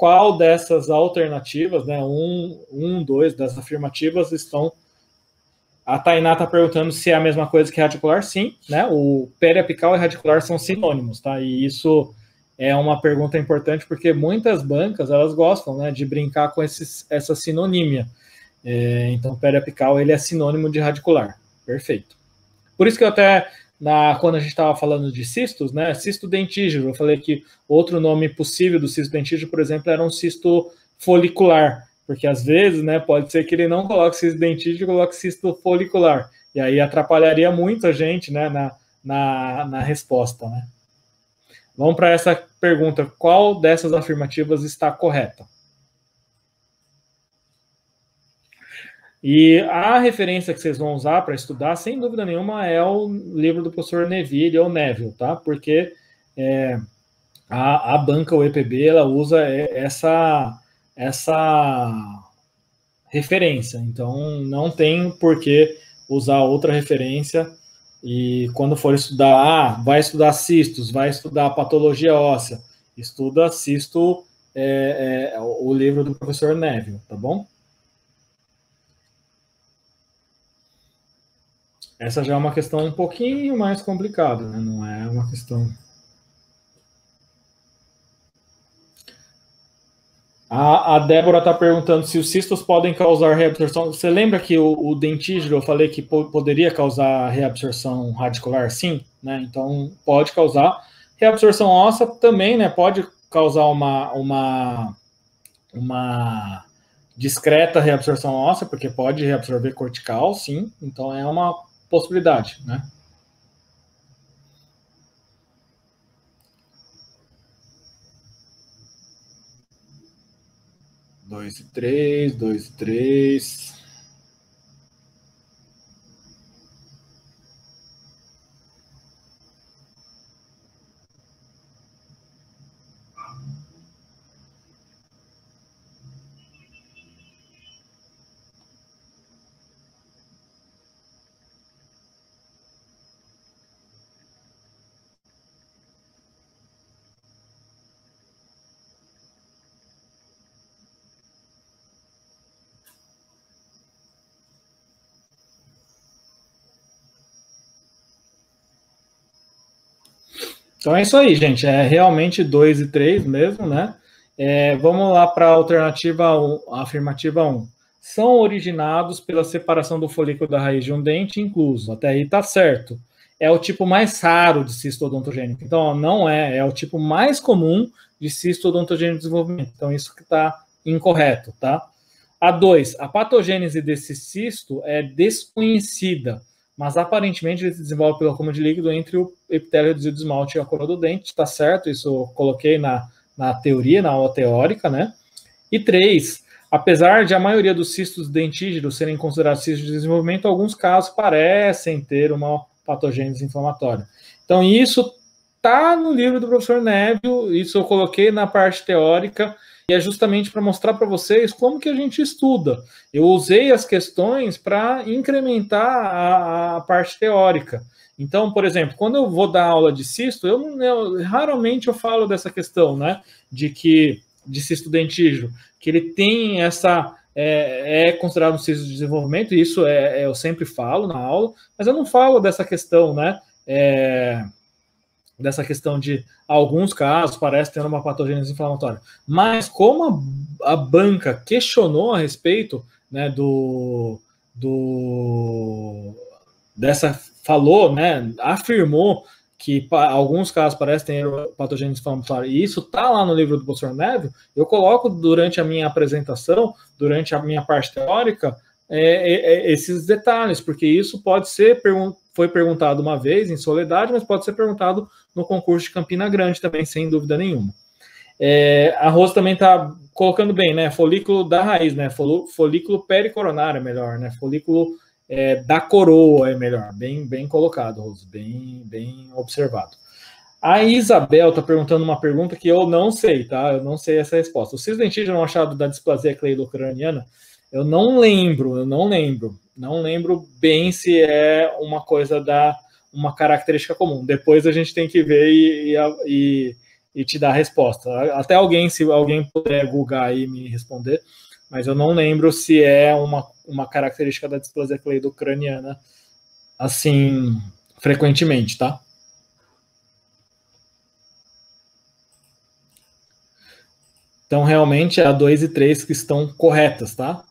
qual dessas alternativas, né, dois dessas afirmativas estão... A Tainá está perguntando se é a mesma coisa que radicular. Sim, né? O periapical e radicular são sinônimos, tá? E isso é uma pergunta importante porque muitas bancas, elas gostam, né, de brincar com essa sinonímia. Então, periapical, ele é sinônimo de radicular. Perfeito. Por isso que eu até, quando a gente estava falando de cistos, né, cisto dentígero, eu falei que outro nome possível do cisto dentígero, por exemplo, era um cisto folicular, porque às vezes, né, pode ser que ele não coloque cisto dentígero, coloque cisto folicular, e aí atrapalharia muito a gente, né, na resposta, né. Vamos para essa pergunta, qual dessas afirmativas está correta? E a referência que vocês vão usar para estudar, sem dúvida nenhuma, é o livro do professor Neville ou Neville, tá? Porque a banca, o EPB, ela usa essa referência. Então, não tem por que usar outra referência. E quando for estudar, vai estudar cistos, vai estudar patologia óssea, estuda cisto, o livro do professor Neville, tá bom? Essa já é uma questão um pouquinho mais complicada, né? Não é uma questão... A Débora está perguntando se os cistos podem causar reabsorção. Você lembra que o dentígero, eu falei que poderia causar reabsorção radicular? Sim, né? Então, pode causar. Reabsorção óssea também, né? Pode causar uma discreta reabsorção óssea, porque pode reabsorver cortical, sim. Então, é uma possibilidade, né? Dois e três. Então é isso aí, gente. É realmente 2 e 3 mesmo, né? Vamos lá para a alternativa 1, a afirmativa 1. São originados pela separação do folículo da raiz de um dente incluso. Até aí tá certo. É o tipo mais raro de cisto odontogênico. Então, não é o tipo mais comum de cisto odontogênico de desenvolvimento. Então, isso que está incorreto, tá? A 2, a patogênese desse cisto é desconhecida, mas aparentemente ele se desenvolve pelo acúmulo de líquido entre o epitélio reduzido do esmalte e a coroa do dente, está certo, isso eu coloquei na teoria, na aula teórica, né? E 3, apesar de a maioria dos cistos dentígeros serem considerados cistos de desenvolvimento, alguns casos parecem ter uma patogênese inflamatória. Então, isso está no livro do professor Neville, isso eu coloquei na parte teórica, e é justamente para mostrar para vocês como que a gente estuda. Eu usei as questões para incrementar a parte teórica. Então, por exemplo, quando eu vou dar aula de cisto, raramente eu falo dessa questão, né, de cisto dentígero, que ele tem essa... É considerado um cisto de desenvolvimento, e isso eu sempre falo na aula, mas eu não falo dessa questão, né, dessa questão de alguns casos parece ter uma patogênese inflamatória. Mas como a banca questionou a respeito, né, falou, né, afirmou que alguns casos parecem ter patogênese inflamatória, e isso está lá no livro do professor Neville, eu coloco durante a minha apresentação, durante a minha parte teórica, esses detalhes, porque isso pode ser, foi perguntado uma vez em Soledade, mas pode ser perguntado no concurso de Campina Grande também, sem dúvida nenhuma. A Rose também está colocando bem, né? Folículo da raiz, né? Folículo pericoronário é melhor, né? Folículo da coroa é melhor. Bem colocado, Rose. Bem observado. A Isabel está perguntando uma pergunta que eu não sei, tá? Eu não sei essa resposta. O cisto dentígeno não achado da displasia cleidocraniana? Eu não lembro. Não lembro bem se é uma coisa uma característica comum. Depois a gente tem que ver e te dar a resposta. Até alguém, se alguém puder googar aí e me responder, mas eu não lembro se é uma característica da displasia cleidocraniana assim, frequentemente, tá? Então, realmente, é a 2 e 3 que estão corretas, tá?